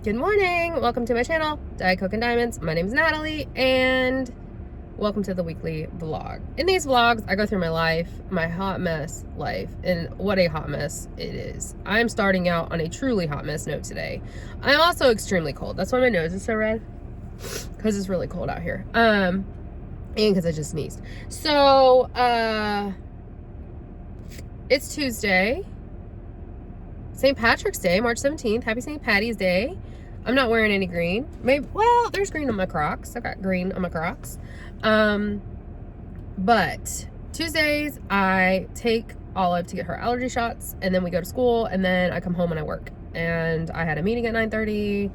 Good morning, welcome to my channel, dietcoke.and.diamonds. My name is Natalie, and welcome to the weekly vlog. In these vlogs, I go through my life, my hot mess life, and what a hot mess it is. I'm starting out on a truly hot mess note today. I'm also extremely cold. That's why my nose is so red, because it's really cold out here. And because I just sneezed. So, it's Tuesday, St. Patrick's Day, March 17th. Happy St. Patty's Day. I'm not wearing any green. Maybe, well, there's green on my Crocs. I got green on my Crocs. But Tuesdays, I take Olive to get her allergy shots, and then we go to school, and then I come home and I work. And I had a meeting at 9:30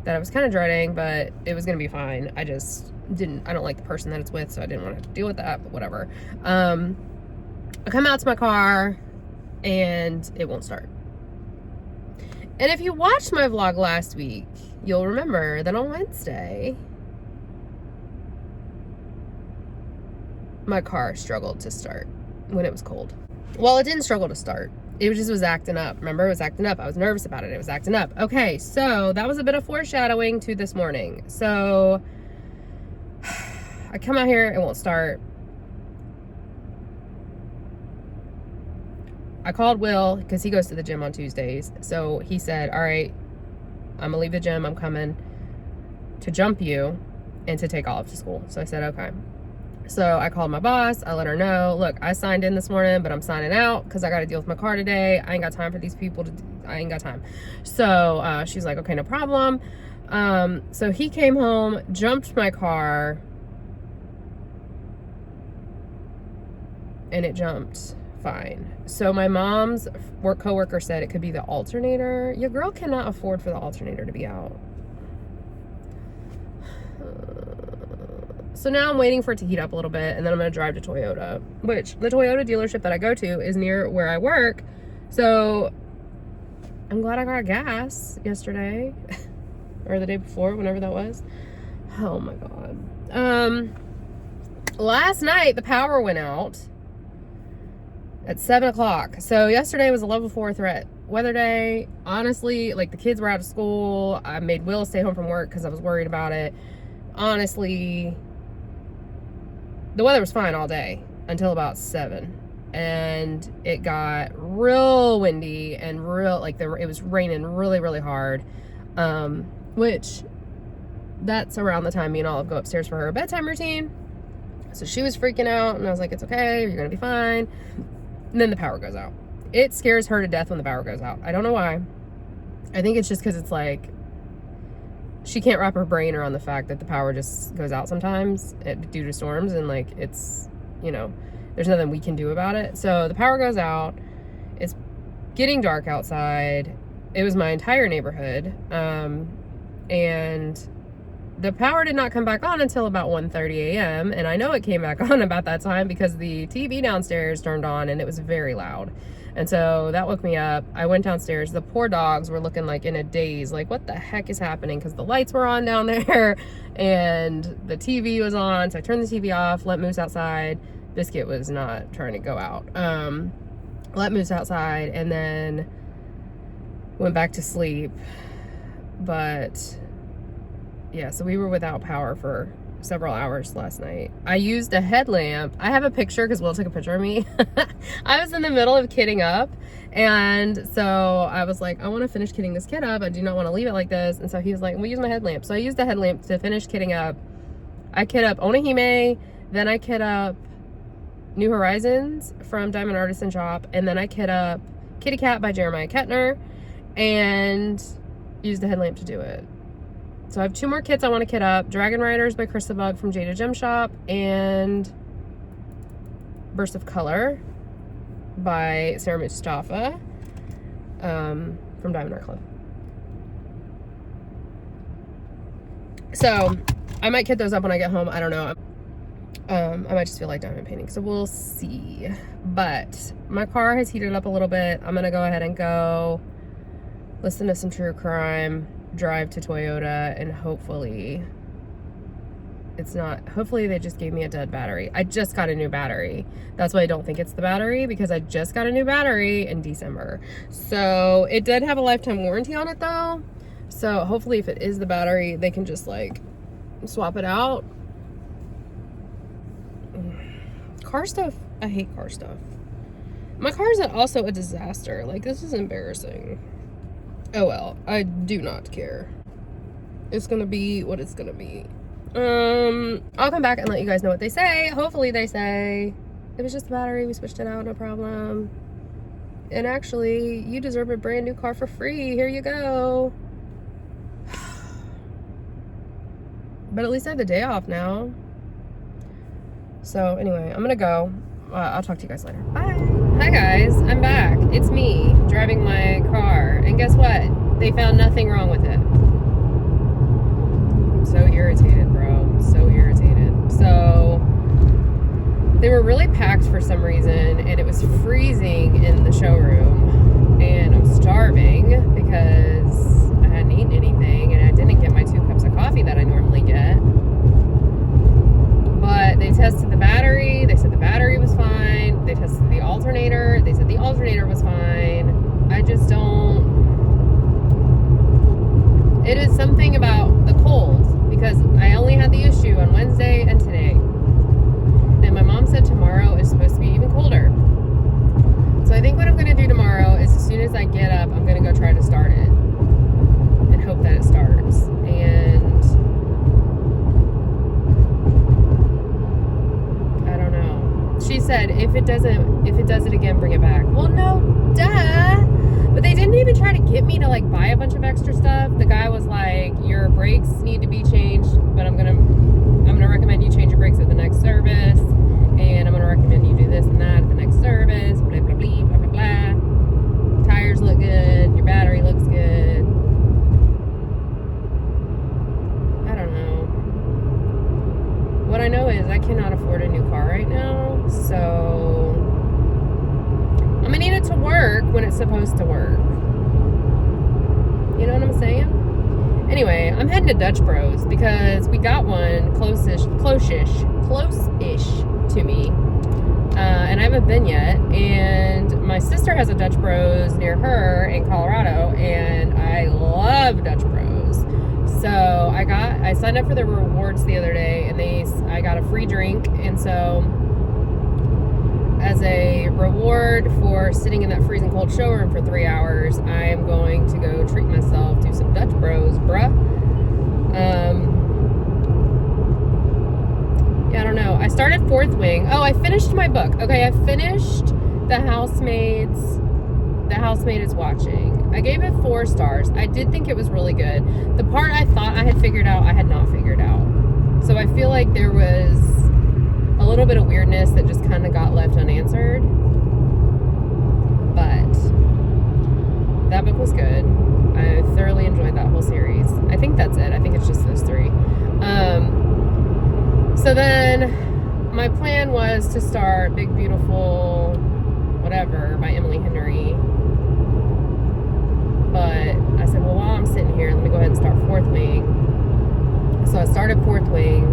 that I was kind of dreading, but it was going to be fine. I just I don't like the person that it's with, so I didn't want to have to deal with that, but whatever. I come out to my car, and it won't start. And if you watched my vlog last week, you'll remember that on Wednesday, my car struggled to start when it was cold. Well, it didn't struggle to start. It just was acting up. Remember, it was acting up. I was nervous about it. It was acting up. Okay, so that was a bit of foreshadowing to this morning. So I come out here, it won't start. I called Will because he goes to the gym on Tuesdays. So he said, all right, I'm gonna leave the gym. I'm coming to jump you and to take Olive to school. So I said, okay. So I called my boss. I let her know, look, I signed in this morning, but I'm signing out because I got to deal with my car today. I ain't got time for these people I ain't got time. So she's like, okay, no problem. So he came home, jumped my car, and it jumped fine. So my mom's coworker said it could be the alternator. Your girl cannot afford for the alternator to be out. So now I'm waiting for it to heat up a little bit, and then I'm going to drive to Toyota, which the Toyota dealership that I go to is near where I work. So I'm glad I got gas yesterday or the day before, whenever that was. Oh my God. Last night the power went out at 7 o'clock. So yesterday was a level 4 threat weather day. Honestly, like, the kids were out of school. I made Will stay home from work because I was worried about it. Honestly, the weather was fine all day until about 7, and it got real windy and real, like, it was raining really, really hard, which that's around the time me and Olive go upstairs for her bedtime routine. So she was freaking out, and I was like, it's okay, you're gonna be fine. And then the power goes out. It scares her to death when the power goes out. I don't know why. I think it's just because it's like, she can't wrap her brain around the fact that the power just goes out sometimes due to storms, and like, it's, you know, there's nothing we can do about it. So the power goes out. It's getting dark outside. It was my entire neighborhood. And the power did not come back on until about 1:30 a.m. And I know it came back on about that time because the TV downstairs turned on and it was very loud. And so that woke me up. I went downstairs. The poor dogs were looking like in a daze, like, what the heck is happening? Because the lights were on down there and the TV was on. So I turned the TV off, let Moose outside. Biscuit was not trying to go out. Let Moose outside, and then went back to sleep. But yeah, so we were without power for several hours last night. I used a headlamp. I have a picture because Will took a picture of me. I was in the middle of kitting up, and so I was like, I want to finish kitting this kid up. I do not want to leave it like this. And so he was like, we'll use my headlamp. So I used the headlamp to finish kitting up. I kit up Onahime, then I kit up New Horizons from Diamond Artisan Shop, and then I kit up Kitty Cat by Jeremiah Kettner, and used the headlamp to do it. So I have 2 more kits I want to kit up. Dragon Riders by Chris the Bug from Jada Gem Shop, and Burst of Color by Sarah Mustafa from Diamond Art Club. So I might kit those up when I get home. I don't know. I might just feel like diamond painting, so we'll see. But my car has heated up a little bit. I'm gonna go ahead and go listen to some true crime, drive to Toyota, and hopefully they just gave me a dead battery. I just got a new battery. That's why I don't think it's the battery, because I just got a new battery in December. So it did have a lifetime warranty on it though. So hopefully if it is the battery, they can just like swap it out. Car stuff, I hate car stuff. My car is also a disaster. Like, this is embarrassing. Oh well, I do not care. It's gonna be what it's gonna be. I'll come back and let you guys know what they say. Hopefully they say it was just the battery, we switched it out, no problem. And actually, you deserve a brand new car for free. Here you go. But at least I have the day off now. So anyway, I'm gonna go. I'll talk to you guys later. Bye. Hi guys, I'm back. It's me driving my car. And guess what? They found nothing wrong with it. I'm so irritated, bro. I'm so irritated. So they were really packed for some reason, and it was freezing in the showroom. And I'm starving because I hadn't eaten anything, and I didn't get my 2 cups of coffee that I normally get. But they tested the battery. They said the battery was fine. They tested the alternator. They said the alternator was fine. I just don't... It is something about the cold, because I only had the issue on Wednesday and today. And my mom said tomorrow is supposed to be even colder. So I think what I'm going to do tomorrow is, as soon as I get up, I'm going to go try to start it. And hope that it starts. And... she said, if it does it again, bring it back. Well, no, duh. But they didn't even try to get me to like buy a bunch of extra stuff. The guy was like, your brakes need to be changed, but I'm gonna recommend you change your brakes at the next service, and I'm gonna recommend you do this and that at the next service. Blah blah blah blah blah blah. Tires look good. Your battery looks good. I don't know. What I know is I cannot afford a new car right now. So I'm gonna need it to work when it's supposed to work. You know what I'm saying? Anyway, I'm heading to Dutch Bros because we got one close-ish to me. And I haven't been yet. And my sister has a Dutch Bros near her in Colorado, and I love Dutch Bros. So I signed up for the rewards the other day, and I got a free drink, and so as a reward for sitting in that freezing cold showroom for 3 hours, I am going to go treat myself to some Dutch Bros, bruh. Yeah, I don't know. I started FourthWing. Oh, I finished my book. Okay, I finished The Housemaid is Watching. I gave it 4 stars. I did think it was really good. The part I thought I had figured out, I had not figured out. So I feel like there was a little bit of weirdness that just kind of got left unanswered. But that book was good. I thoroughly enjoyed that whole series. I think that's it. I think it's just those 3. So then my plan was to start Big Beautiful Whatever by Emily Henry. But I said, well, while I'm sitting here, let me go ahead and start FourthWing. So I started FourthWing,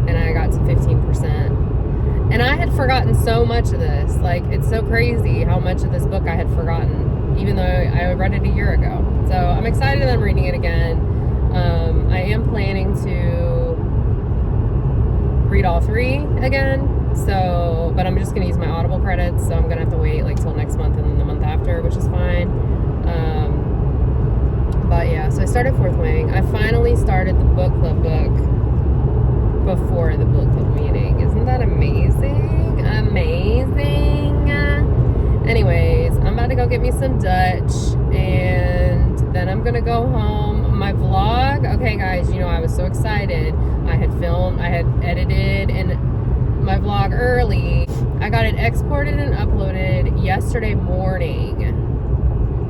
and I got to 15%. And I had forgotten so much of this. Like, it's so crazy how much of this book I had forgotten, even though I read it a year ago. So I'm excited that I'm reading it again. I am planning to read all 3 again. So, but I'm just going to use my Audible credits. So I'm going to have to wait like till next month and then the month after, which is fine. But yeah, so I started FourthWing. I finally started the book club book before the book club meeting. Isn't that amazing? Amazing. Anyways, I'm about to go get me some Dutch, and then I'm gonna go home. My vlog, okay guys, you know, I was so excited. I had edited and my vlog early. I got it exported and uploaded yesterday morning,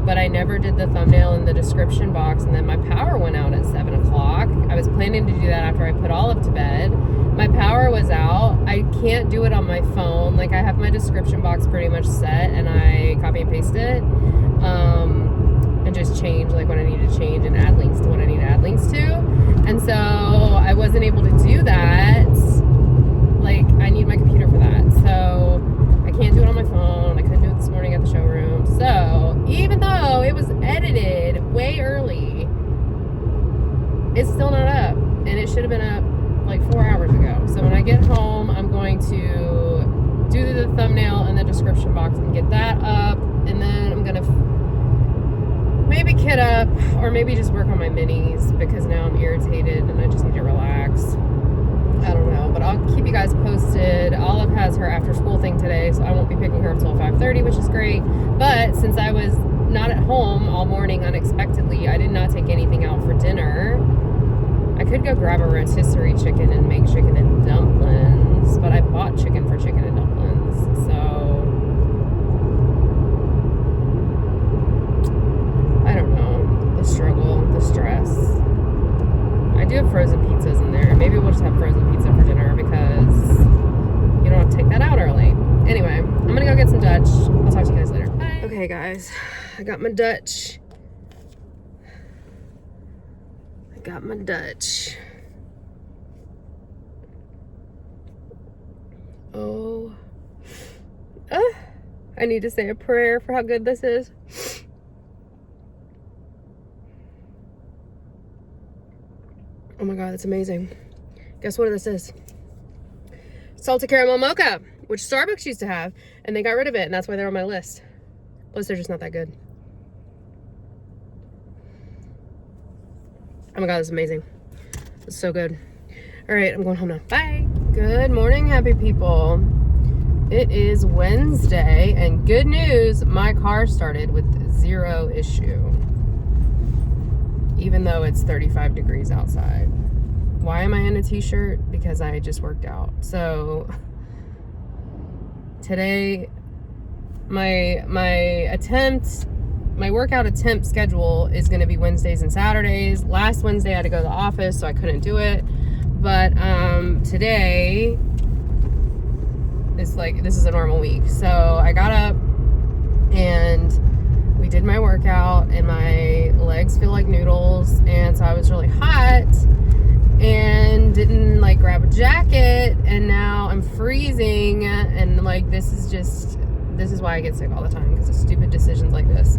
but I never did the thumbnail in the description box, and then my power went out at 7 o'clock. I was planning to do that after I put Olive to bed. My power was out. I can't do it on my phone. Like, I have my description box pretty much set, and I copy and paste it, and just change like what I need to change and add links to what I need to add links to. And so I wasn't able to do that. Like, I need my computer for that. So I can't do it on my phone. I couldn't do it this morning at the showroom. So even though it was edited way early, get home, I'm going to do the thumbnail in the description box and get that up. And then I'm gonna maybe kit up, or maybe just work on my minis because now I'm irritated and I just need to relax. I don't know, but I'll keep you guys posted. Olive has her after school thing today, so I won't be picking her until 5:30, which is great. But since I was not at home all morning unexpectedly, I did not take anything out for dinner. I could go grab a rotisserie chicken and make chicken and dumplings, but I bought chicken for chicken and dumplings, so I don't know. The struggle, the stress. I do have frozen pizzas in there. Maybe we'll just have frozen pizza for dinner because you don't have to take that out early. Anyway, I'm gonna go get some Dutch. I'll talk to you guys later. Bye. Okay, guys, I got my Dutch. Oh. I need to say a prayer for how good this is. Oh my God, that's amazing. Guess what this is? Salted caramel mocha, which Starbucks used to have, and they got rid of it, and that's why they're on my list. Plus, they're just not that good. Oh my God, this is amazing. It's so good. All right, I'm going home now. Bye. Good morning, happy people. It is Wednesday, and good news, my car started with 0 issue. Even though it's 35 degrees outside. Why am I in a t-shirt? Because I just worked out. So today, my workout attempt schedule is going to be Wednesdays and Saturdays. Last Wednesday I had to go to the office, so I couldn't do it. But today is like, this is a normal week. So I got up and we did my workout, and my legs feel like noodles, and so I was really hot and didn't like grab a jacket, and now I'm freezing, and like this is why I get sick all the time, because of stupid decisions like this.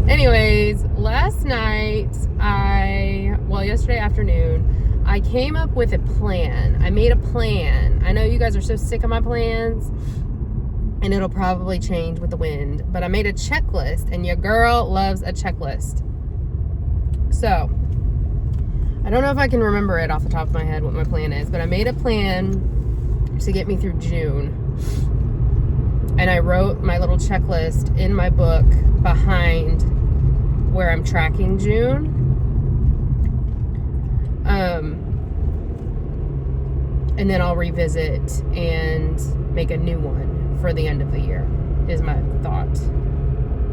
Anyways, last night yesterday afternoon, I came up with a plan. I made a plan. I know you guys are so sick of my plans, and it'll probably change with the wind, but I made a checklist, and your girl loves a checklist. So, I don't know if I can remember it off the top of my head what my plan is, but I made a plan to get me through June. And I wrote my little checklist in my book behind where I'm tracking June. And then I'll revisit and make a new one for the end of the year, is my thought.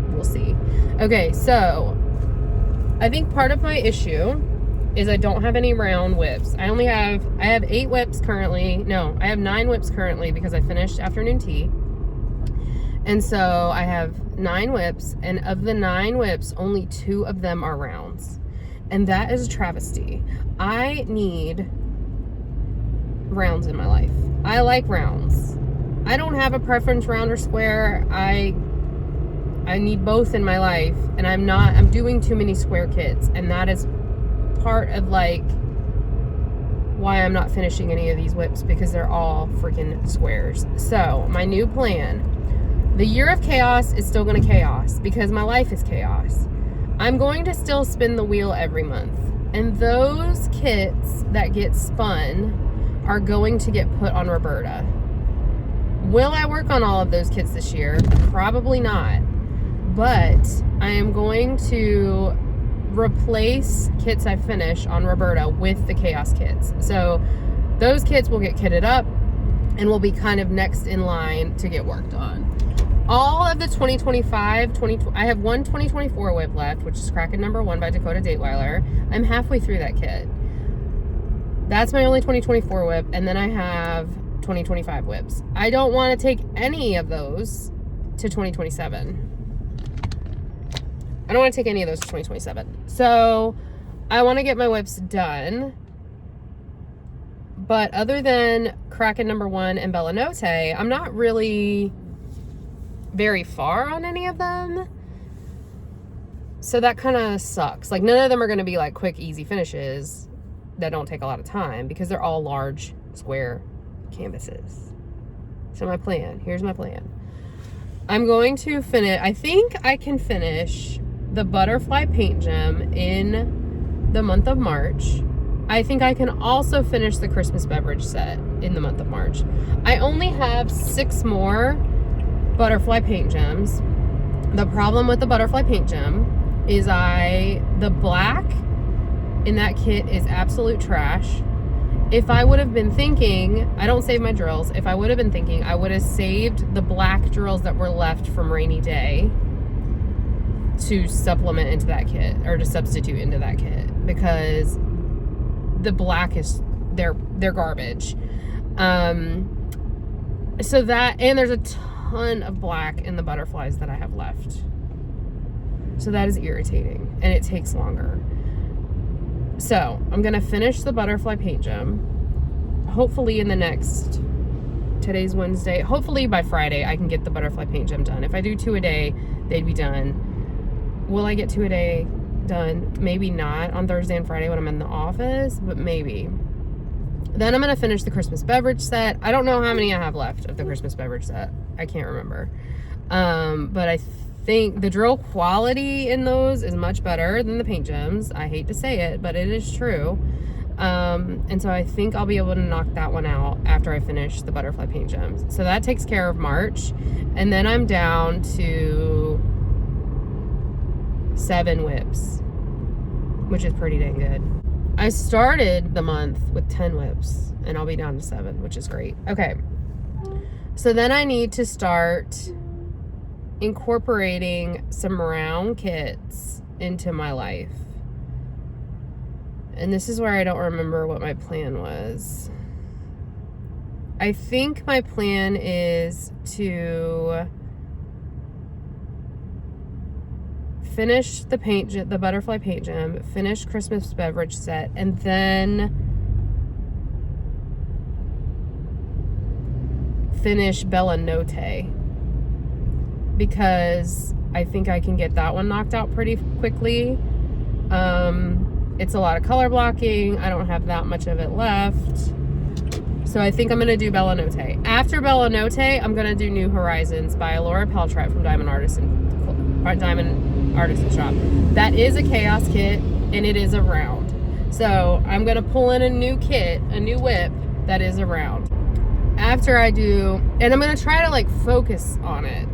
We'll see. Okay, so I think part of my issue is I don't have any round whips. I have 8 whips currently. No, I have 9 whips currently because I finished afternoon tea. And so I have 9 whips, and of the 9 whips, only 2 of them are rounds. And that is a travesty. I need rounds in my life. I like rounds. I don't have a preference, round or square. I need both in my life, and I'm doing too many square kits, and that is part of like why I'm not finishing any of these whips, because they're all freaking squares. So my new plan, the year of chaos is still going to chaos because my life is chaos. I'm going to still spin the wheel every month, and those kits that get spun are going to get put on Roberta. Will I work on all of those kits this year? Probably not. But I am going to replace kits I finish on Roberta with the Chaos kits. So those kits will get kitted up and will be kind of next in line to get worked on. All of the 2025, I have one 2024 whip left, which is Kraken number 1 by Dakota Dateweiler. I'm halfway through that kit. That's my only 2024 whip, and then I have 2025 whips. I don't want to take any of those to 2027. I don't want to take any of those to 2027. So I want to get my whips done. But other than Kraken number 1 and Bella Notte, I'm not really very far on any of them. So that kind of sucks. Like, none of them are going to be like quick, easy finishes. that don't take a lot of time because they're all large square canvases. So my plan, here's my plan. I'm going to finish, I think I can finish the butterfly paint gem in the month of March. I think I can also finish the Christmas beverage set in the month of March. I only have 6 more butterfly paint gems. The problem with the butterfly paint gem is the black in that kit is absolute trash. If I would have been thinking, I don't save my drills. If I would have been thinking, I would have saved the black drills that were left from rainy day to supplement into that kit, or to substitute into that kit, because the black is, they're garbage. So that, and there's a ton of black in the butterflies that I have left. So that is irritating, and it takes longer. So I'm gonna finish the butterfly paint gem. Hopefully in the next, today's Wednesday, hopefully by Friday I can get the butterfly paint gem done. If I do 2 a day, they'd be done. Will I get 2 a day done? Maybe not on Thursday and Friday when I'm in the office, but maybe. Then I'm gonna finish the Christmas beverage set. I don't know how many I have left of the Christmas beverage set. I can't remember. But I think the drill quality in those is much better than the paint gems. I hate to say it, but it is true. And so I think I'll be able to knock that one out after I finish the butterfly paint gems. So that takes care of March. And then I'm down to 7 whips, which is pretty dang good. I started the month with 10 whips, and I'll be down to 7, which is great. Okay. So then I need to start incorporating some round kits into my life. And this is where I don't remember what my plan was. I think my plan is to finish the butterfly paint gem, finish Christmas beverage set, and then finish Bella Notte, because I think I can get that one knocked out pretty quickly. It's a lot of color blocking. I don't have that much of it left. So I think I'm going to do Bella Notte. After Bella Notte, I'm going to do New Horizons by Laura Peltrat from Diamond Artisan Shop. That is a chaos kit, and it is a round. So I'm going to pull in a new kit, a new whip that is a round. After I do, and I'm going to try to like focus on it,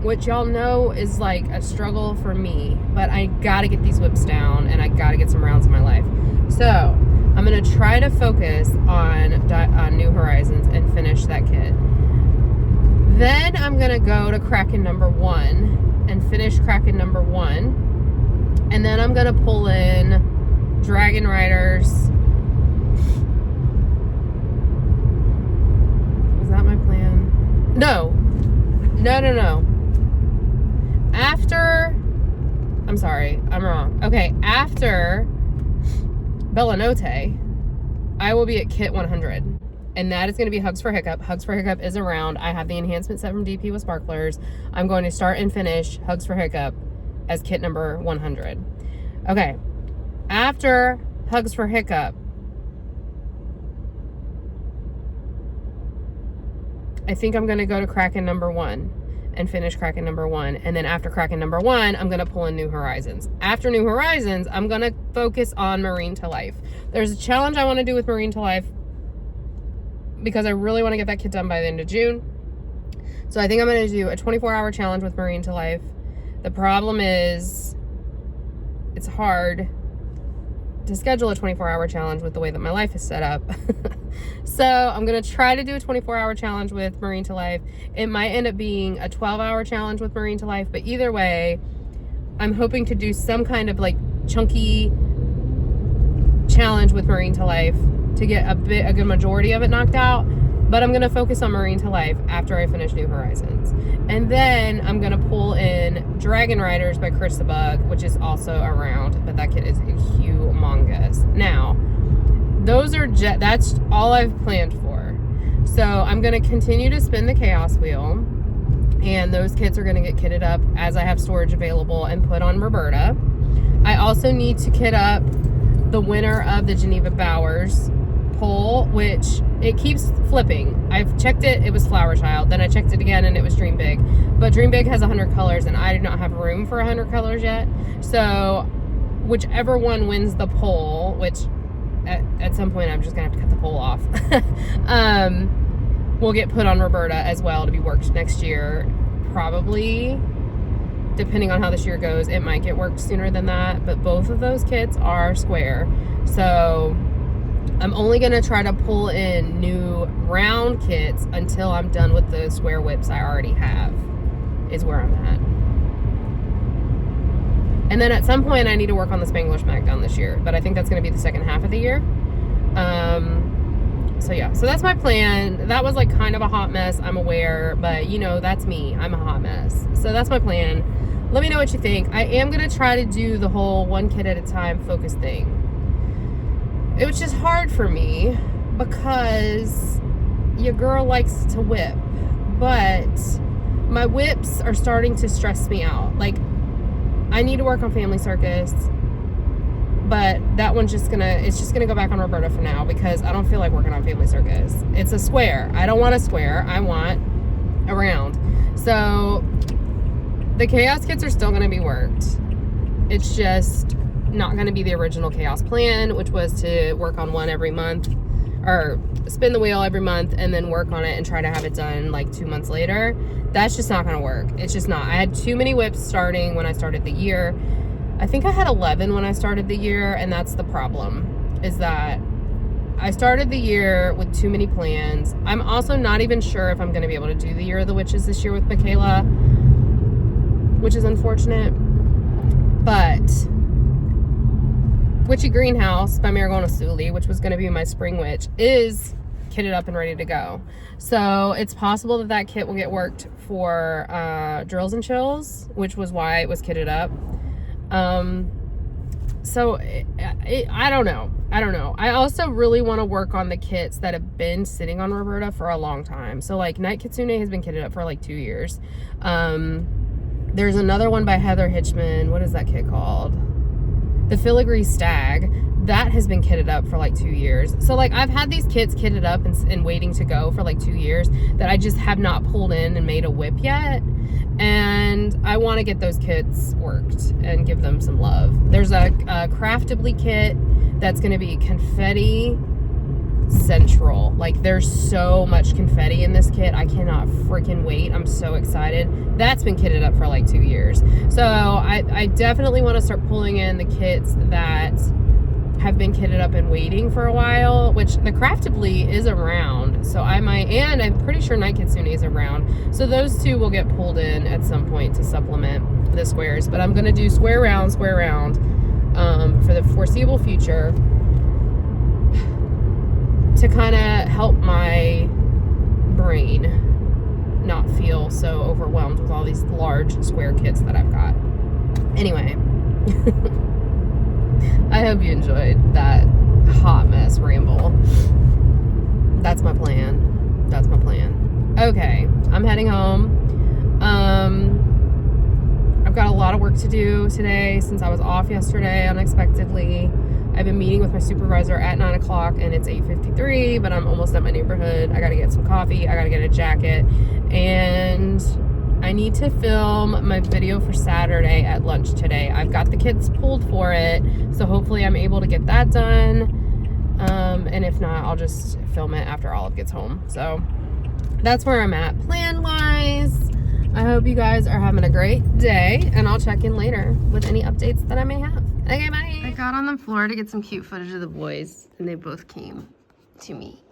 which y'all know is like a struggle for me, but I got to get these whips down, and I got to get some rounds in my life. So I'm going to try to focus on New Horizons and finish that kit. Then I'm going to go to Kraken number 1 and finish Kraken number 1. And then I'm going to pull in Dragon Riders. Is that my plan? No. After, I'm sorry, I'm wrong. Okay, after Bella Notte, I will be at kit 100. And that is going to be Hugs for Hiccup. Hugs for Hiccup is around. I have the enhancement set from DP with sparklers. I'm going to start and finish Hugs for Hiccup as kit number 100. Okay. After Hugs for Hiccup, I think I'm going to go to Kraken number 1 and finish Kraken number 1. And then after Kraken number 1, I'm going to pull in New Horizons. After New Horizons, I'm going to focus on Marine to Life. There's a challenge I want to do with Marine to Life because I really want to get that kit done by the end of June. So I think I'm going to do a 24-hour challenge with Marine to Life. The problem is it's hard to schedule a 24-hour challenge with the way that my life is set up. So I'm going to try to do a 24-hour challenge with Marine to Life. It might end up being a 12-hour challenge with Marine to Life, but either way, I'm hoping to do some kind of like chunky challenge with Marine to Life to get a good majority of it knocked out. But I'm going to focus on Marine to Life after I finish New Horizons. And then I'm going to pull in Dragon Riders by Chris the Bug, which is also around, but that kit is humongous. Now, that's all I've planned for. So I'm going to continue to spin the Chaos Wheel, and those kits are going to get kitted up as I have storage available and put on Roberta. I also need to kit up the winner of the Geneva Bowers poll, which it keeps flipping. I've checked it, it was Flower Child. Then I checked it again and it was Dream Big. But Dream Big has 100 colors and I do not have room for 100 colors yet. So whichever one wins the poll, which at some point I'm just gonna have to cut the poll off, will get put on Roberta as well to be worked next year. Probably, depending on how this year goes, it might get worked sooner than that. But both of those kits are square. So I'm only gonna try to pull in new round kits until I'm done with the square whips I already have, is where I'm at. And then at some point I need to work on the Spanglish Smackdown this year, but I think that's gonna be the second half of the year. So yeah, so that's my plan. That was like kind of a hot mess, I'm aware, but you know, that's me, I'm a hot mess. So that's my plan. Let me know what you think. I am gonna try to do the whole one kit at a time focus thing. It was just hard for me because your girl likes to whip, but my whips are starting to stress me out. Like, I need to work on Family Circus, but that one's just gonna go back on Roberta for now because I don't feel like working on Family Circus. It's a square. I don't want a square. I want a round. So the Chaos kits are still gonna be worked. It's just not going to be the original Chaos plan, which was to work on one every month, or spin the wheel every month and then work on it and try to have it done like 2 months later. That's just not going to work. It's just not. I had too many whips starting when I started the year. I think I had 11 when I started the year, and that's the problem, is that I started the year with too many plans. I'm also not even sure if I'm going to be able to do the Year of the Witches this year with Michaela, which is unfortunate. But Witchy Greenhouse by Marigona Sully, which was going to be my spring witch, is kitted up and ready to go. So it's possible that that kit will get worked for Drills and Chills, which was why it was kitted up. So I don't know. I also really want to work on the kits that have been sitting on Roberta for a long time. So like Night Kitsune has been kitted up for like 2 years. There's another one by Heather Hitchman. What is that kit called? The Filigree Stag. That has been kitted up for like 2 years. So like I've had these kits kitted up and waiting to go for like 2 years that I just have not pulled in and made a whip yet. And I want to get those kits worked and give them some love. There's a craftably kit that's going to be confetti central. Like there's so much confetti in this kit. I cannot freaking wait. I'm so excited. That's been kitted up for like 2 years. So I definitely want to start pulling in the kits that have been kitted up and waiting for a while, which the craftably is around. So I might, and I'm pretty sure Night Kitsune is around. So those two will get pulled in at some point to supplement the squares. But I'm going to do square round for the foreseeable future, to kind of help my brain not feel so overwhelmed with all these large square kits that I've got. Anyway, I hope you enjoyed that hot mess ramble. That's my plan. That's my plan. Okay, I'm heading home. I've got a lot of work to do today since I was off yesterday unexpectedly. I've been meeting with my supervisor at 9 o'clock and it's 8:53, but I'm almost at my neighborhood. I gotta get some coffee, I gotta get a jacket, and I need to film my video for Saturday at lunch today. I've got the kids pulled for it, so hopefully I'm able to get that done. And if not, I'll just film it after Olive gets home. So that's where I'm at plan-wise. I hope you guys are having a great day, and I'll check in later with any updates that I may have. Okay, bye. I got on the floor to get some cute footage of the boys, and they both came to me.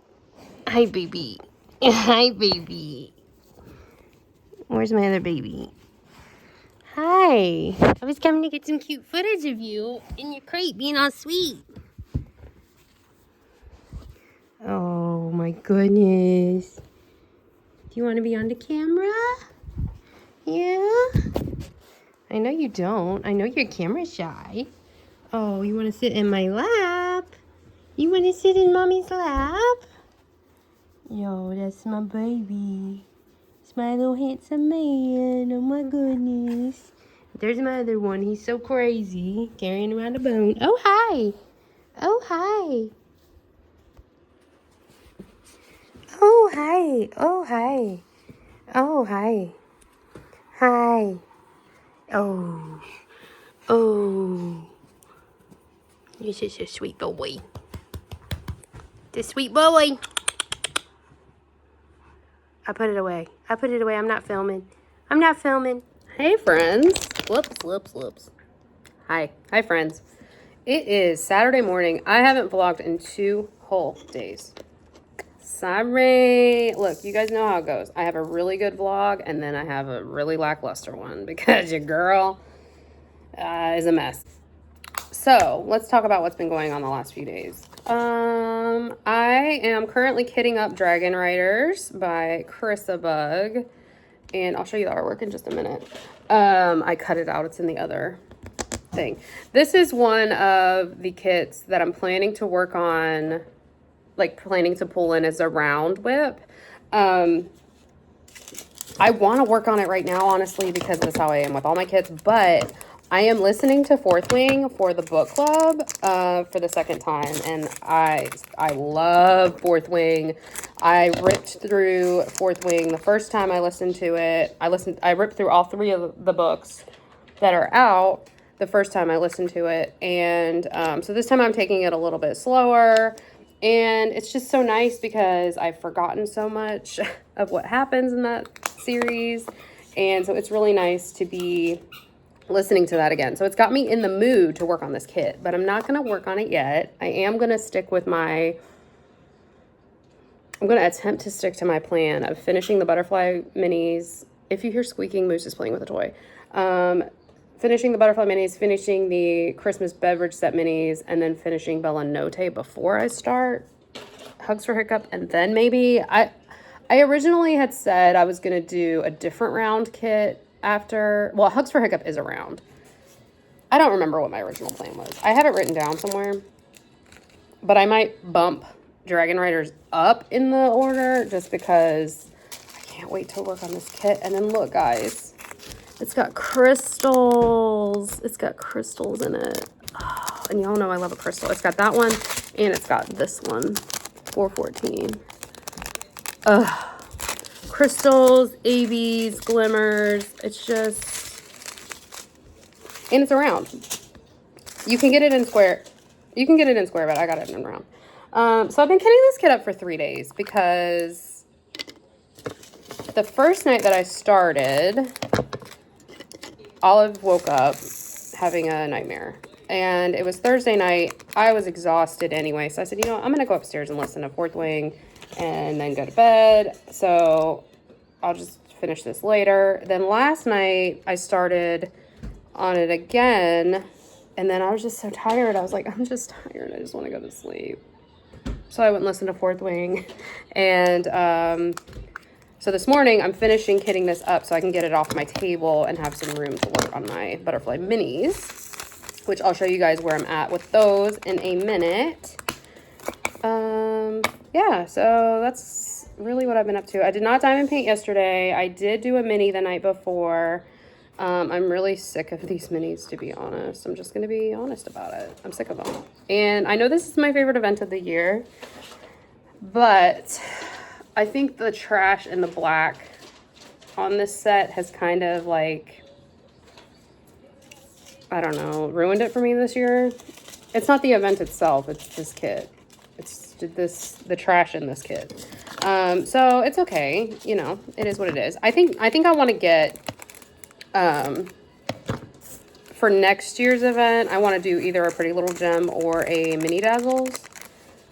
Hi, baby. Hi, baby. Where's my other baby? Hi. I was coming to get some cute footage of you in your crate being all sweet. Oh, my goodness. Do you want to be on the camera? Yeah? I know you don't. I know you're camera shy. Oh, you want to sit in my lap? You want to sit in mommy's lap? Yo, that's my baby. It's my little handsome man. Oh my goodness. There's my other one. He's so crazy. Carrying around a bone. Oh, hi. Oh, hi. Oh, hi. Oh, hi. Oh, hi. Hi. Oh. Oh. This is a sweet boy. The sweet boy. I put it away. I put it away. I'm not filming. I'm not filming. Hey, friends. Whoops, whoops, whoops. Hi. Hi, friends. It is Saturday morning. I haven't vlogged in 2 whole days. Sorry. Look, you guys know how it goes. I have a really good vlog, and then I have a really lackluster one because your girl is a mess. So let's talk about what's been going on the last few days. I am currently kitting up Dragon Riders by Carissa Bug, and I'll show you the artwork in just a minute. I cut it out. It's in the other thing. This is one of the kits that I'm planning to work on, like planning to pull in as a round whip. I want to work on it right now, honestly, because that's how I am with all my kits, but I am listening to FourthWing for the book club for the second time, and I love FourthWing. I ripped through FourthWing the first time I listened to it. I ripped through all 3 of the books that are out the first time I listened to it, and so this time I'm taking it a little bit slower, and it's just so nice because I've forgotten so much of what happens in that series, and so it's really nice to be listening to that again. So it's got me in the mood to work on this kit, but I'm not going to work on it yet. I am going to stick with I'm going to attempt to stick to my plan of finishing the butterfly minis. If you hear squeaking, Moose is playing with a toy. Finishing the butterfly minis, finishing the Christmas beverage set minis, and then finishing Bella Notte before I start Hugs for Hiccup. And then maybe I originally had said I was going to do a different round kit after. Well, Hugs for Hiccup is a round. I don't remember what my original plan was. I have it written down somewhere, but I might bump Dragon Riders up in the order just because I can't wait to work on this kit. And then look, guys, it's got crystals. It's got crystals in it. Oh, and y'all know I love a crystal. It's got that one, and it's got this one, 414. Crystals, ABs, glimmers. It's just, and it's a round. You can get it in square. You can get it in square, but I got it in round. So I've been kitting this kit up for 3 days because the first night that I started, Olive woke up having a nightmare, and it was Thursday night. I was exhausted anyway, so I said, you know, I'm going to go upstairs and listen to FourthWing and then go to bed. So I'll just finish this later. Then last night I started on it again, and then I was just so tired. I was like, I'm just tired. I just want to go to sleep. So I went and listened to FourthWing, and so this morning I'm finishing kitting this up so I can get it off my table and have some room to work on my butterfly minis, which I'll show you guys where I'm at with those in a minute. Yeah, so that's really what I've been up to. I did not diamond paint yesterday. I did do a mini the night before. I'm really sick of these minis, to be honest. I'm just going to be honest about it. I'm sick of them. And I know this is my favorite event of the year, but I think the trash and the black on this set has kind of like, I don't know, ruined it for me this year. It's not the event itself, it's this kit. It's the trash in this kit. So it's okay, you know, it is what it is. I think I want to get, for next year's event, I want to do either a Pretty Little Gem or a Mini Dazzles.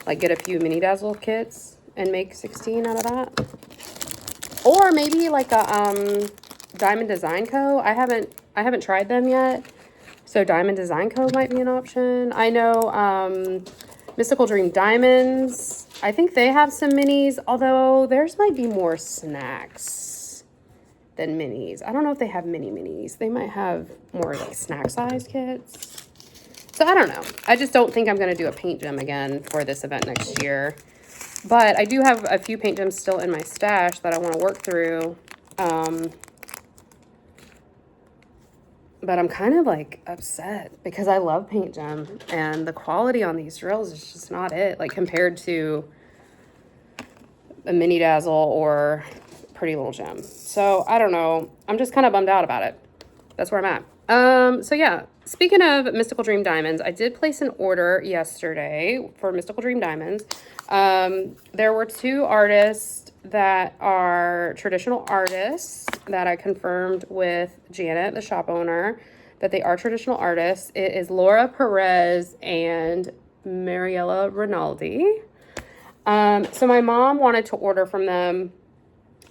Like get a few Mini Dazzle kits and make 16 out of that. Or maybe like a Diamond Design Co. I haven't tried them yet. So Diamond Design Co. might be an option. I know Mystical Dream Diamonds, I think they have some minis, although theirs might be more snacks than minis. I don't know if they have mini minis. They might have more like snack size kits. So I don't know. I just don't think I'm going to do a paint gem again for this event next year. But I do have a few paint gems still in my stash that I want to work through. But I'm kind of like upset because I love Paint Gem and the quality on these drills is just not it. Like compared to a Mini Dazzle or Pretty Little Gem. So I don't know. I'm just kind of bummed out about it. That's where I'm at. So yeah, speaking of Mystical Dream Diamonds, I did place an order yesterday for Mystical Dream Diamonds. There were 2 artists that are traditional artists that I confirmed with Janet, the shop owner, that they are traditional artists. It is Laura Perez and Mariella Rinaldi. So my mom wanted to order from them,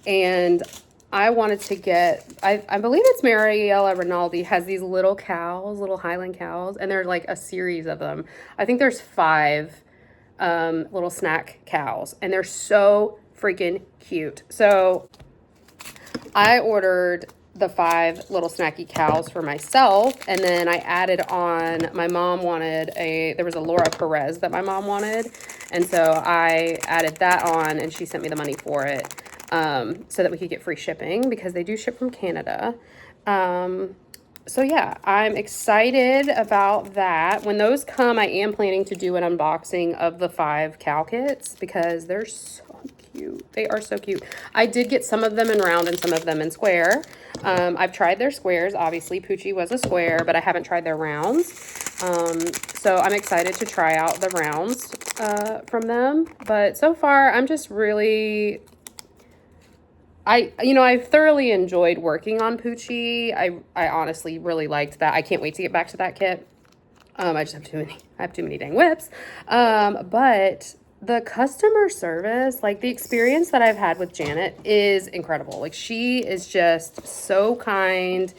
and I wanted to get, I believe it's Mariella Rinaldi has these little cows, little Highland cows, and they're like a series of them. I think there's 5 little snack cows, and they're so freaking cute. So I ordered the 5 little snacky cows for myself, and then I added on, my mom wanted there was a Laura Perez that my mom wanted, and so I added that on, and she sent me the money for it, so that we could get free shipping, because they do ship from Canada. So yeah, I'm excited about that. When those come, I am planning to do an unboxing of the 5 cow kits, because they're so cute. They are so cute. I did get some of them in round and some of them in square. I've tried their squares. Obviously, Poochie was a square, but I haven't tried their rounds. So I'm excited to try out the rounds from them. But so far, I'm just really... I thoroughly enjoyed working on Poochie. I honestly really liked that. I can't wait to get back to that kit. I just have too many. I have too many dang whips. But the customer service, like the experience that I've had with Janet is incredible. Like she is just so kind,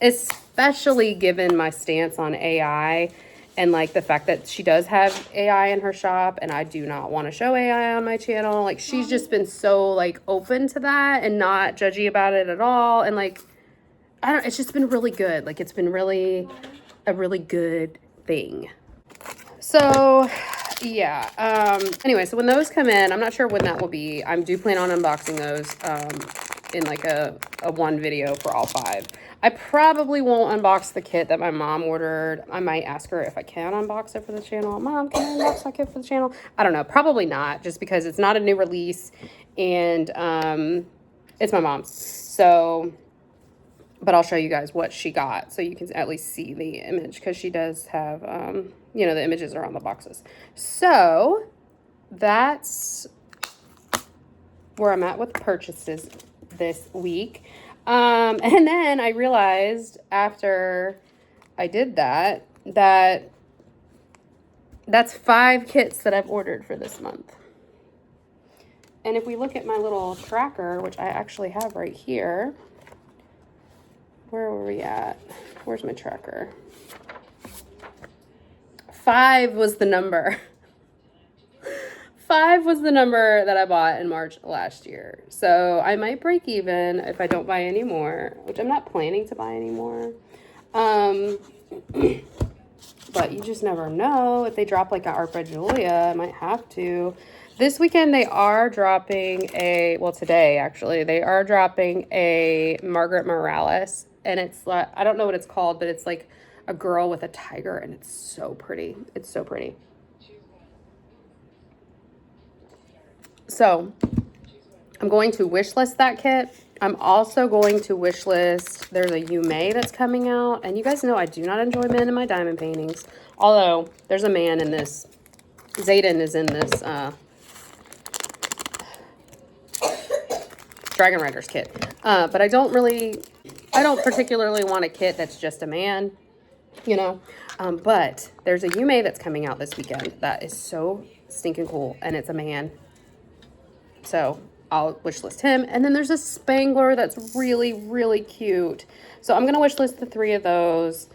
especially given my stance on AI. And like the fact that she does have AI in her shop, and I do not want to show AI on my channel. Like she's just been so like open to that and not judgy about it at all. And like, it's just been really good. Like it's been really a really good thing. So yeah. Anyway, so when those come in, I'm not sure when that will be. I do plan on unboxing those in like a one video for all 5. I probably won't unbox the kit that my mom ordered. I might ask her if I can unbox it for the channel. Mom, can I unbox that kit for the channel? I don't know. Probably not, just because it's not a new release, and it's my mom's. So, but I'll show you guys what she got so you can at least see the image, because she does have, the images are on the boxes. So that's where I'm at with purchases this week. And then I realized after I did that that's 5 kits that I've ordered for this month. And if we look at my little tracker, which I actually have right here, where were we at? Where's my tracker? 5 was the number. 5 was the number that I bought in March last year. So I might break even if I don't buy any more, which I'm not planning to buy any more. But you just never know. If they drop like an Art by Julia, I might have to. This weekend they are dropping today actually, they are dropping a Margaret Morales. And it's like, I don't know what it's called, but it's like a girl with a tiger, and it's so pretty. It's so pretty. So I'm going to wish list that kit. I'm also going to wish list, there's a Housemaid that's coming out. And you guys know I do not enjoy men in my diamond paintings. Although there's a man in this. Zayden is in this Dragon Riders kit. But I don't particularly want a kit that's just a man, But there's a Housemaid that's coming out this weekend that is so stinking cool. And it's a man. So I'll wish list him. And then there's a Spangler that's really, really cute. So I'm going to wish list the 3 of those.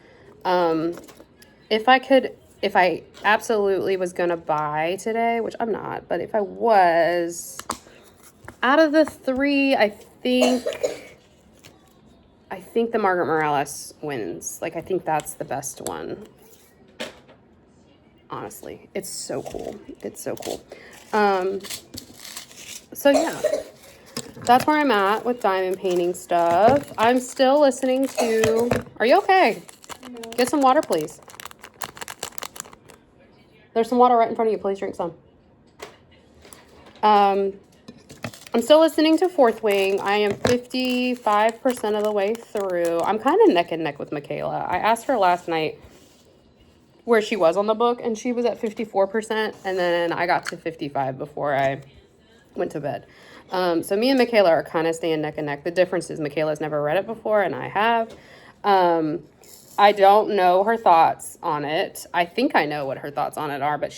If I absolutely was going to buy today, which I'm not, but if I was, out of the 3, I think the Margaret Morales wins. Like, I think that's the best one. Honestly, it's so cool. It's so cool. So yeah, that's where I'm at with diamond painting stuff. I'm still listening to, are you okay? Get some water, please. There's some water right in front of you. Please drink some. I'm still listening to FourthWing. I am 55% of the way through. I'm kind of neck and neck with Michaela. I asked her last night where she was on the book, and she was at 54%, and then I got to 55 before I went to bed. So me and Michaela are kind of staying neck and neck. The difference is Michaela's never read it before, and I have. I don't know her thoughts on it. I think I know what her thoughts on it are, but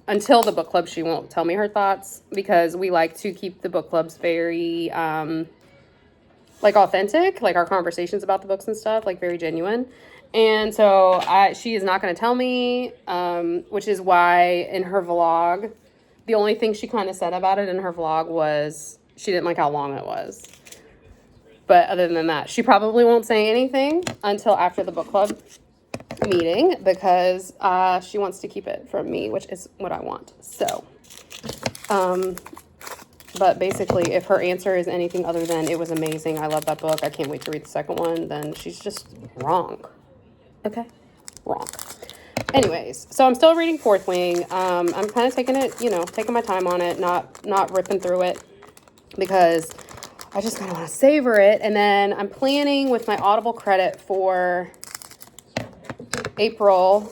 until the book club, she won't tell me her thoughts because we like to keep the book clubs very, like authentic, like our conversations about the books and stuff, like very genuine. And so she is not going to tell me, which is why in her vlog, the only thing she kind of said about it in her vlog was she didn't like how long it was. But other than that, she probably won't say anything until after the book club meeting because she wants to keep it from me, which is what I want. So, but basically, if her answer is anything other than it was amazing, I love that book, I can't wait to read the second one, then she's just wrong. Okay? Wrong. Anyways, so I'm still reading FourthWing. I'm kind of taking it, taking my time on it, not ripping through it because I just kind of want to savor it. And then I'm planning with my Audible credit for April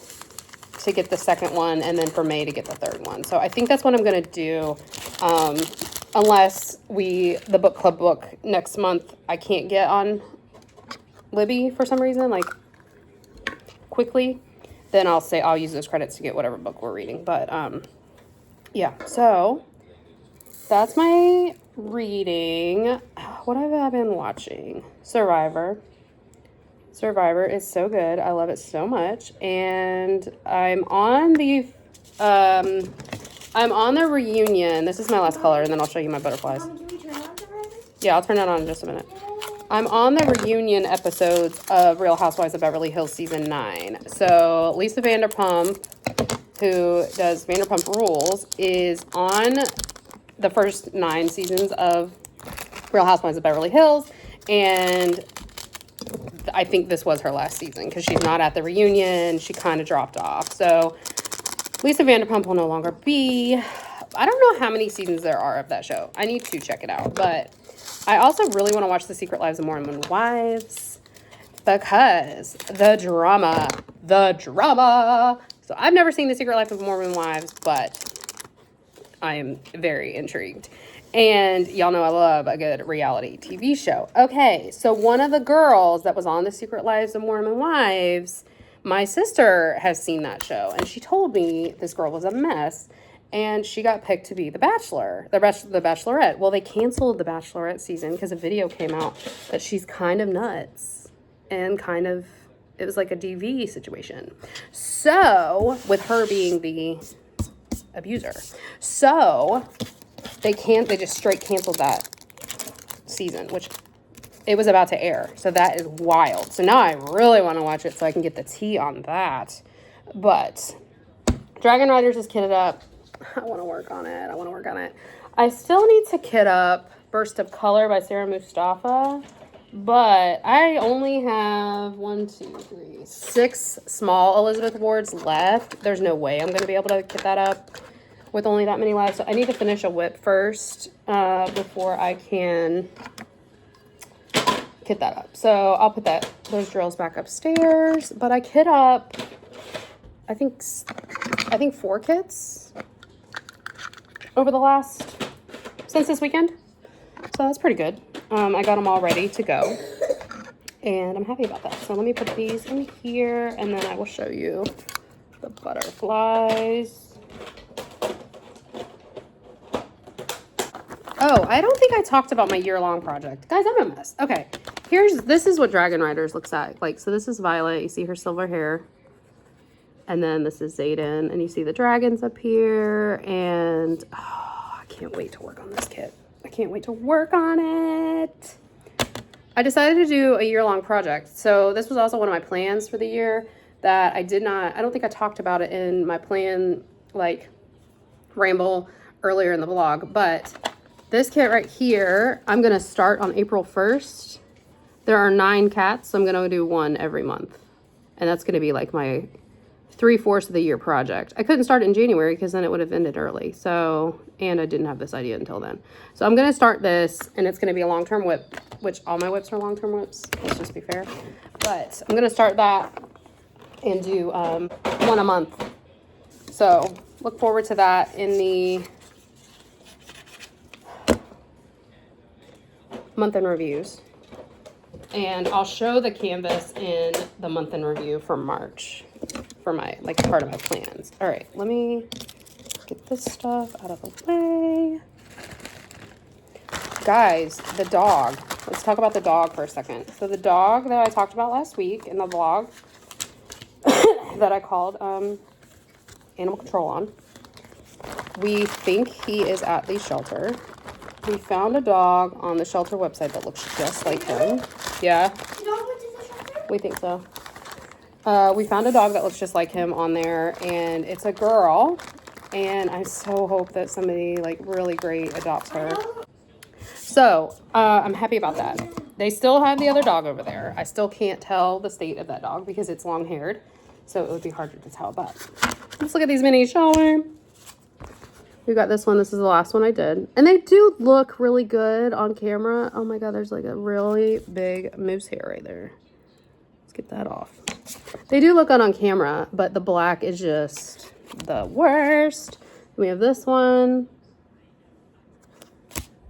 to get the second one and then for May to get the third one. So I think that's what I'm going to do. Unless the book club book next month, I can't get on Libby for some reason, like quickly, then I'll use those credits to get whatever book we're reading. But yeah, so that's my reading. What have I been watching? Survivor is so good. I love it so much. And I'm on the reunion. This is my last color, and then I'll show you my butterflies. Can we turn on Survivor? Yeah, I'll turn it on in just a minute. I'm on the reunion episodes of Real Housewives of Beverly Hills season 9. So Lisa Vanderpump, who does Vanderpump Rules, is on the first 9 seasons of Real Housewives of Beverly Hills, and I think this was her last season because she's not at the reunion. She kind of dropped off. So Lisa Vanderpump will no longer be. I don't know how many seasons there are of that show. I need to check it out. But I also really want to watch The Secret Lives of Mormon Wives because the drama. So I've never seen The Secret Life of Mormon Wives, but I am very intrigued. And y'all know I love a good reality TV show. Okay, so one of the girls that was on The Secret Lives of Mormon Wives, my sister has seen that show, and she told me this girl was a mess, and she got picked to be the Bachelor, the Bachelorette. Well, they canceled the Bachelorette season because a video came out that she's kind of nuts, and it was like a DV situation. So, with her being the abuser. So they just straight canceled that season, which it was about to air. So that is wild. So now I really want to watch it so I can get the tea on that. But Dragon Riders is kitted up. I want to work on it. I still need to kit up Burst of Color by Sarah Mustafa. But I only have 6 small Elizabeth Wards left. There's no way I'm going to be able to kit that up with only that many left. So I need to finish a whip first before I can kit that up. So I'll put those drills back upstairs. But I kit up, I think 4 kits since this weekend. So that's pretty good. I got them all ready to go. And I'm happy about that. So let me put these in here, and then I will show you the butterflies. Oh, I don't think I talked about my year-long project. Guys, I'm a mess. Okay, this is what Dragon Riders looks like. So this is Violet. You see her silver hair. And then this is Zayden. And you see the dragons up here. And I can't wait to work on this kit. I can't wait to work on it. I decided to do a year-long project. So this was also one of my plans for the year that I don't think I talked about it in my plan, ramble earlier in the vlog, but this kit right here, I'm going to start on April 1st. There are 9 cats, so I'm going to do one every month. And that's going to be like my 3/4 of the year project. I couldn't start it in January because then it would have ended early. So, and I didn't have this idea until then. So I'm going to start this, and it's going to be a long-term whip, which all my whips are long-term whips. Let's just be fair. But I'm going to start that and do one a month. So look forward to that in the month in reviews. And I'll show the canvas in the month in review for March for my, like, part of my plans. All right, let me get this stuff out of the way. Guys, the dog. Let's talk about the dog for a second. So the dog that I talked about last week in the vlog that I called Animal Control on, we think he is at the shelter. We found a dog on the shelter website that looks just like him. Yeah. The dog went to the shelter? We think so. We found a dog that looks just like him on there, and it's a girl. And I so hope that somebody, like, really great adopts her. So, I'm happy about that. They still have the other dog over there. I still can't tell the state of that dog because it's long-haired. So it would be harder to tell, but let's look at these minis, shall we? We got this one. This is the last one I did. And they do look really good on camera. Oh my God, there's like a really big moose hair right there. Let's get that off. They do look good on camera, but the black is just the worst. We have this one.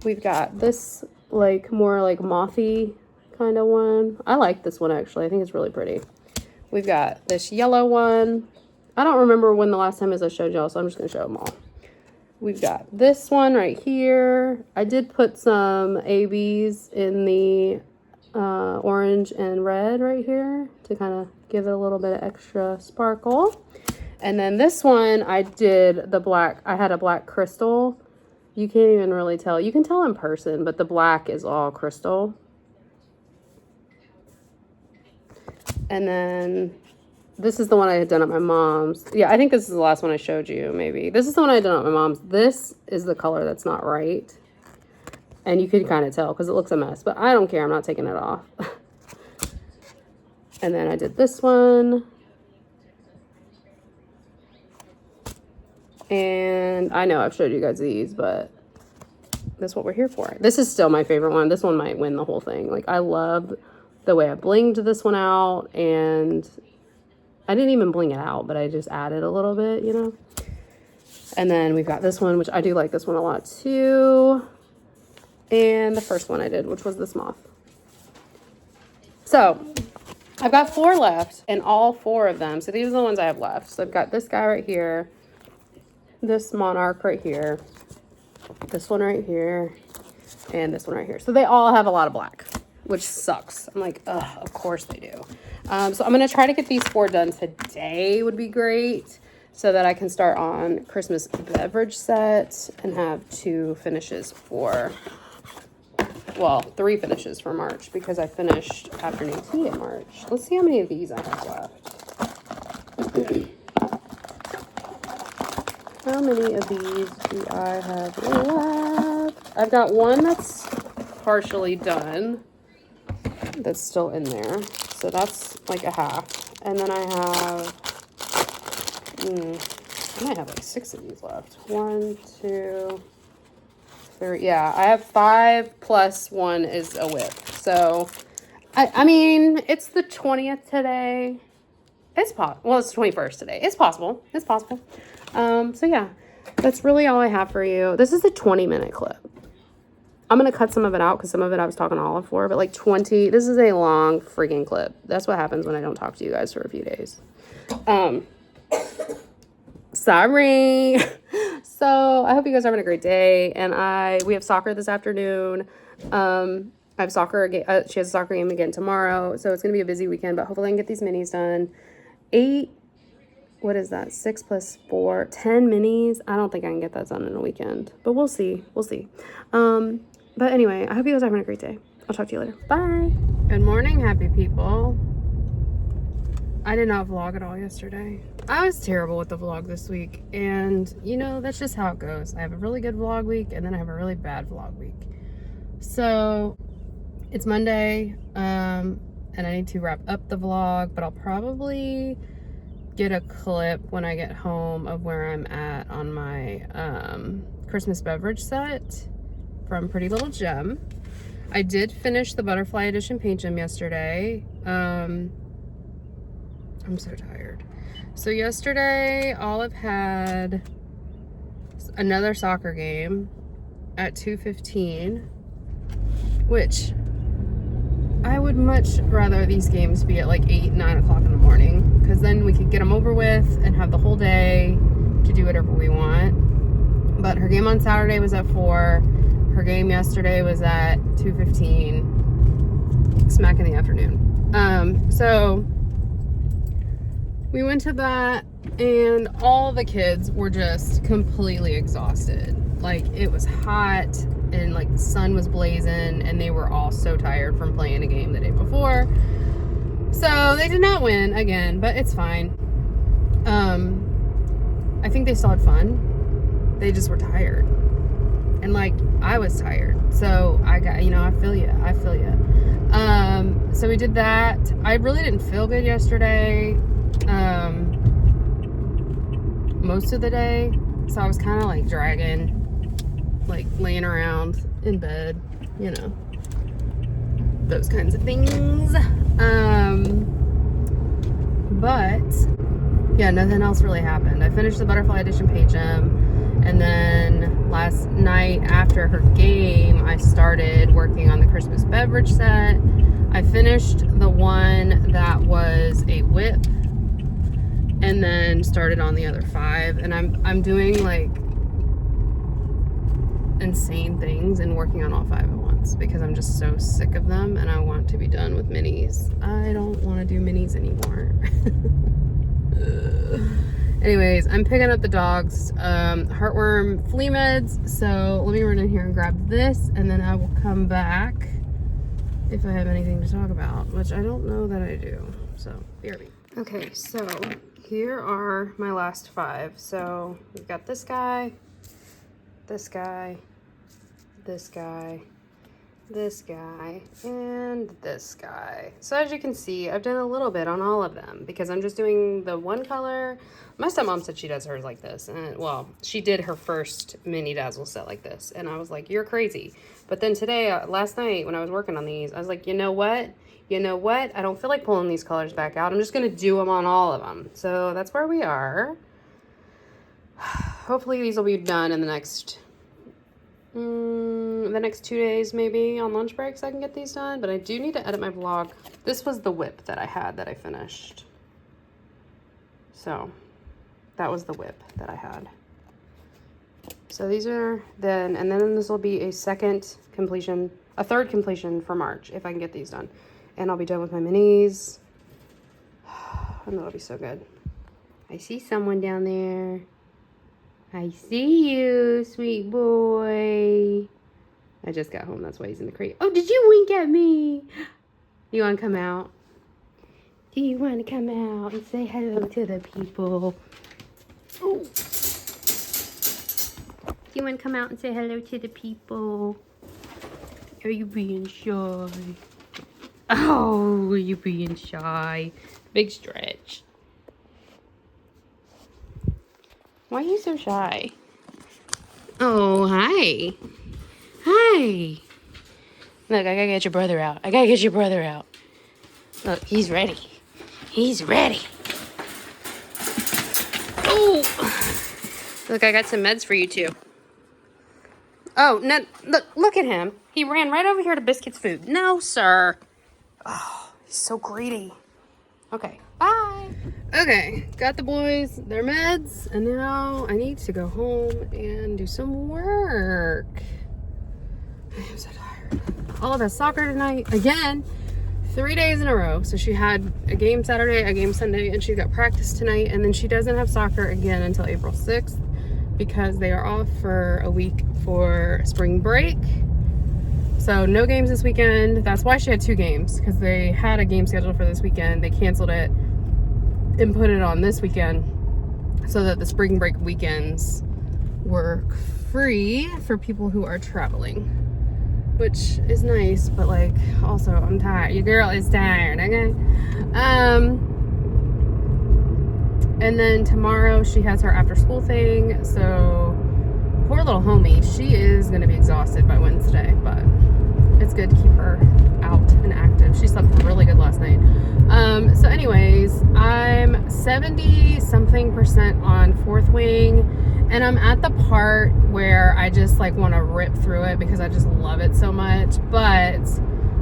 We've got this, like, more like mothy kind of one. I like this one, actually. I think it's really pretty. We've got this yellow one. I don't remember when the last time is I showed y'all, so I'm just going to show them all. We've got this one right here. I did put some ABs in the orange and red right here to kind of give it a little bit of extra sparkle. And then this one, I did the black. I had a black crystal. You can't even really tell. You can tell in person, but the black is all crystal. And then this is the one I had done at my mom's. Yeah, I think this is the last one I showed you, maybe. This is the one I had done at my mom's. This is the color that's not right. And you can kind of tell because it looks a mess. But I don't care. I'm not taking it off. And then I did this one. And I know I've showed you guys these, but that's what we're here for. This is still my favorite one. This one might win the whole thing. Like, I love the way I blinged this one out, and I didn't even bling it out, but I just added a little bit, you know. And then we've got this one, which I do like this one a lot too. And the first one I did, which was this moth. So I've got 4 left, and all 4 of them. So these are the ones I have left. So I've got this guy right here, this monarch right here, this one right here, and this one right here. So they all have a lot of black, which sucks. I'm like, ugh, of course they do. So I'm going to try to get these 4 done today would be great, so that I can start on Christmas beverage set and have 2 finishes for, well, 3 finishes for March, because I finished afternoon tea in March. Let's see how many of these I have left. How many of these do I have left? I've got one that's partially done. That's still in there. So that's like a half. And then I have, I might have like 6 of these left. 1, 2, 3. Yeah, I have 5 plus 1 is a whip. So, I mean, it's the 20th today. It's well, it's the 21st today. It's possible. It's possible. So yeah, that's really all I have for you. This is a 20-minute clip. I'm going to cut some of it out because some of it I was talking to Olive for, but like 20, this is a long freaking clip. That's what happens when I don't talk to you guys for a few days. Sorry. So I hope you guys are having a great day. And we have soccer this afternoon. I have soccer again. She has a soccer game again tomorrow. So it's going to be a busy weekend, but hopefully I can get these minis done. 8, what is that? 6 plus 4, 10 minis. I don't think I can get that done in a weekend, but we'll see. We'll see. But anyway, I hope you guys are having a great day. I'll talk to you later. Bye. Good morning, happy people. I did not vlog at all yesterday. I was terrible with the vlog this week. And, you know, that's just how it goes. I have a really good vlog week, and then I have a really bad vlog week. So, it's Monday. And and I need to wrap up the vlog, but I'll probably get a clip when I get home of where I'm at on my Christmas beverage set from Pretty Little Gem. I did finish the Butterfly Edition Paint Gem yesterday. I'm so tired. So yesterday, Olive had another soccer game at 2:15, which I would much rather these games be at like 8, 9 o'clock in the morning, because then we could get them over with and have the whole day to do whatever we want. But her game on Saturday was at 4. Her game yesterday was at 2:15, smack in the afternoon. So we went to that, and all the kids were just completely exhausted. Like, it was hot, and like the sun was blazing, and they were all so tired from playing a game the day before. So they did not win again, but it's fine. I think they still had fun. They just were tired. And like, I was tired. So I got, I feel you. So we did that. I really didn't feel good yesterday. Most of the day. So I was kind of like dragging, like laying around in bed, those kinds of things. But yeah, nothing else really happened. I finished the Butterfly Edition Paint Gem, and then last night after her game, I started working on the Christmas beverage set. I finished the one that was a whip, and then started on the other 5. And I'm doing like insane things and working on all 5 at once because I'm just so sick of them, and I want to be done with minis. I don't want to do minis anymore. Anyways, I'm picking up the dog's heartworm flea meds, so let me run in here and grab this, and then I will come back if I have anything to talk about, which I don't know that I do. So BRB. Okay, so here are my last 5. So we've got this guy, this guy, this guy, this guy, and this guy. So as you can see, I've done a little bit on all of them because I'm just doing the one color. My stepmom said she does hers like this, and well, she did her first mini dazzle set like this, and I was like, you're crazy. But then today, last night when I was working on these, I was like, you know what, I don't feel like pulling these colors back out. I'm just gonna do them on all of them. So that's where we are. Hopefully these will be done in the next 2 days, maybe on lunch breaks I can get these done, but I do need to edit my vlog. This was the whip that I had that I finished. So that was the whip that I had. So these are then, and then this will be a third completion for March if I can get these done. And I'll be done with my minis. And that'll be so good. I see someone down there. I see you, sweet boy. I just got home. That's why he's in the crate. Oh, did you wink at me? You want to come out? Do you want to come out and say hello to the people? Oh. Do you want to come out and say hello to the people? Are you being shy? Oh, are you being shy? Big stretch. Why are you so shy? Oh, hi. Hi. Look, I gotta get your brother out. Look, he's ready. Oh. Look, I got some meds for you, too. Oh, no, look at him. He ran right over here to Biscuit's food. No, sir. Oh, he's so greedy. Okay, bye. Okay, got the boys their meds, and now I need to go home and do some work. I'm so tired. Olive has soccer tonight again, 3 days in a row. So she had a game Saturday, a game Sunday, and she got practice tonight, and then she doesn't have soccer again until April 6th because they are off for a week for spring break. So no games this weekend. That's why she had 2 games, because they had a game scheduled for this weekend. They canceled it and put it on this weekend so that the spring break weekends were free for people who are traveling. which is nice, but like also I'm tired. Your girl is tired, okay? And then tomorrow she has her after school thing, so poor little homie, she is gonna be exhausted by Wednesday, but it's good to keep her out and active. She slept really good last night. So anyways, I'm 70-something% on FourthWing, and I'm at the part where I just like want to rip through it because I just love it so much. But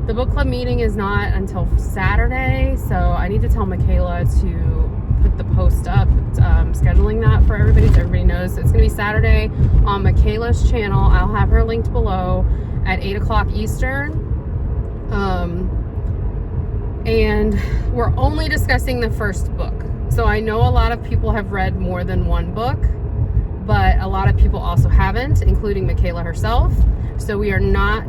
the book club meeting is not until Saturday, so I need to tell Michaela to put the post up, scheduling that for everybody so everybody knows. So it's gonna be Saturday on Michaela's channel. I'll have her linked below at 8 o'clock Eastern. And we're only discussing the first book. So I know a lot of people have read more than one book, but a lot of people also haven't, including Michaela herself. So we are not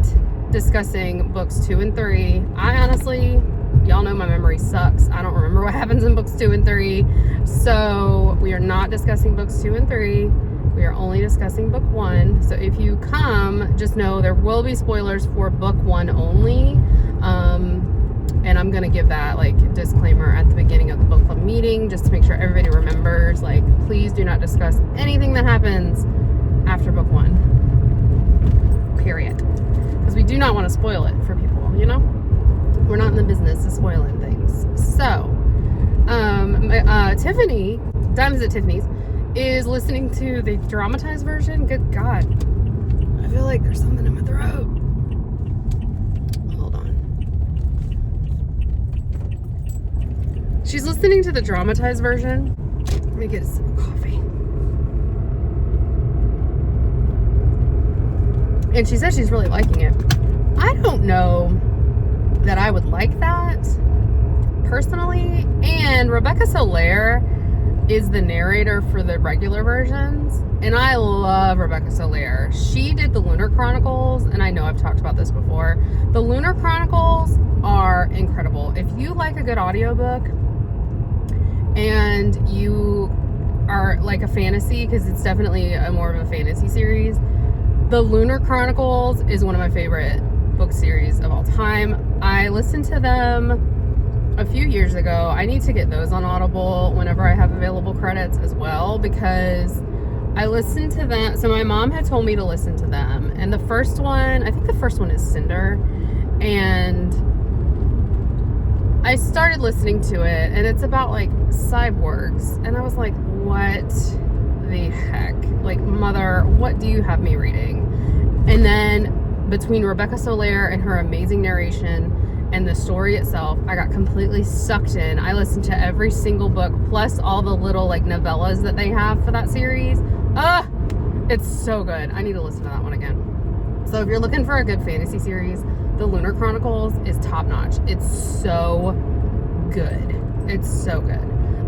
discussing books 2 and 3. I honestly, y'all know my memory sucks. I don't remember what happens in books 2 and 3. So we are not discussing books 2 and 3. We are only discussing book 1. So if you come, just know there will be spoilers for book 1 only. And I'm gonna give that like disclaimer at the beginning of the book club meeting, just to make sure everybody remembers, like, please do not discuss anything that happens after book 1, period. Because we do not want to spoil it for people, you know? We're not in the business of spoiling things. So, Tiffany, Diamonds at Tiffany's, is listening to the dramatized version. Good God. I feel like there's something in my throat. Hold on. She's listening to the dramatized version. Let me get a sip of coffee. And she says she's really liking it. I don't know that I would like that personally. And Rebecca Soler is the narrator for the regular versions, and I love Rebecca Soler. She did the Lunar Chronicles, and I know I've talked about this before. The Lunar Chronicles are incredible. If you like a good audiobook and you are like a fantasy, because it's definitely more of a fantasy series, the Lunar Chronicles is one of my favorite book series of all time. I listened to them a few years ago. I need to get those on Audible whenever I have available credits as well, because I listened to them. So my mom had told me to listen to them, and the first one, I think the first one is Cinder, and I started listening to it, and it's about like cyborgs, and I was like, what the heck? Like, mother, what do you have me reading? And then between Rebecca Soler and her amazing narration and the story itself, I got completely sucked in. I listened to every single book, plus all the little like novellas that they have for that series. It's so good. I need to listen to that one again. So if you're looking for a good fantasy series, the Lunar Chronicles is top notch. It's so good. It's so good.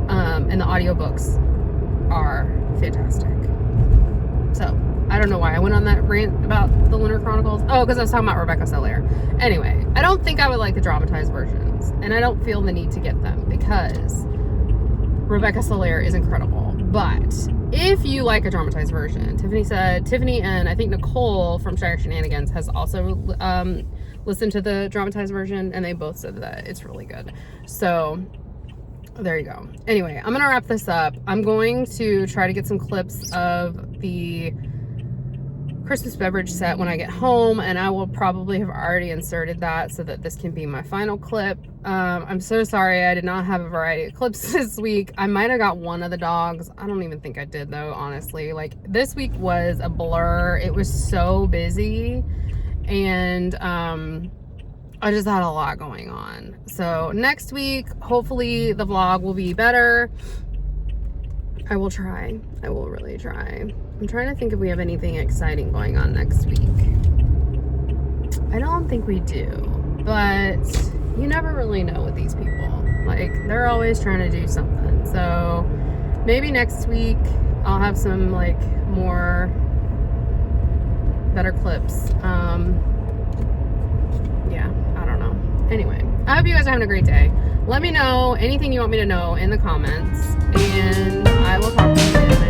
And the audiobooks are fantastic. So I don't know why I went on that rant about the Lunar Chronicles. Oh, because I was talking about Rebecca Soler. Anyway, I don't think I would like the dramatized versions, and I don't feel the need to get them because Rebecca Soler is incredible. But if you like a dramatized version, Tiffany and I think Nicole from Shire Shenanigans has also listened to the dramatized version, and they both said that it's really good. So there you go. Anyway, I'm gonna wrap this up. I'm going to try to get some clips of the Christmas beverage set when I get home, and I will probably have already inserted that so that this can be my final clip. I'm so sorry I did not have a variety of clips this week. I might have got one of the dogs. I don't even think I did though, honestly. Like, this week was a blur. It was so busy, and I just had a lot going on. So next week, hopefully the vlog will be better. I will try. I will really try. I'm trying to think if we have anything exciting going on next week. I don't think we do, but you never really know with these people. Like, they're always trying to do something. So maybe next week I'll have some like more better clips. Yeah, I don't know. Anyway, I hope you guys are having a great day. Let me know anything you want me to know in the comments, and I will talk to you soon.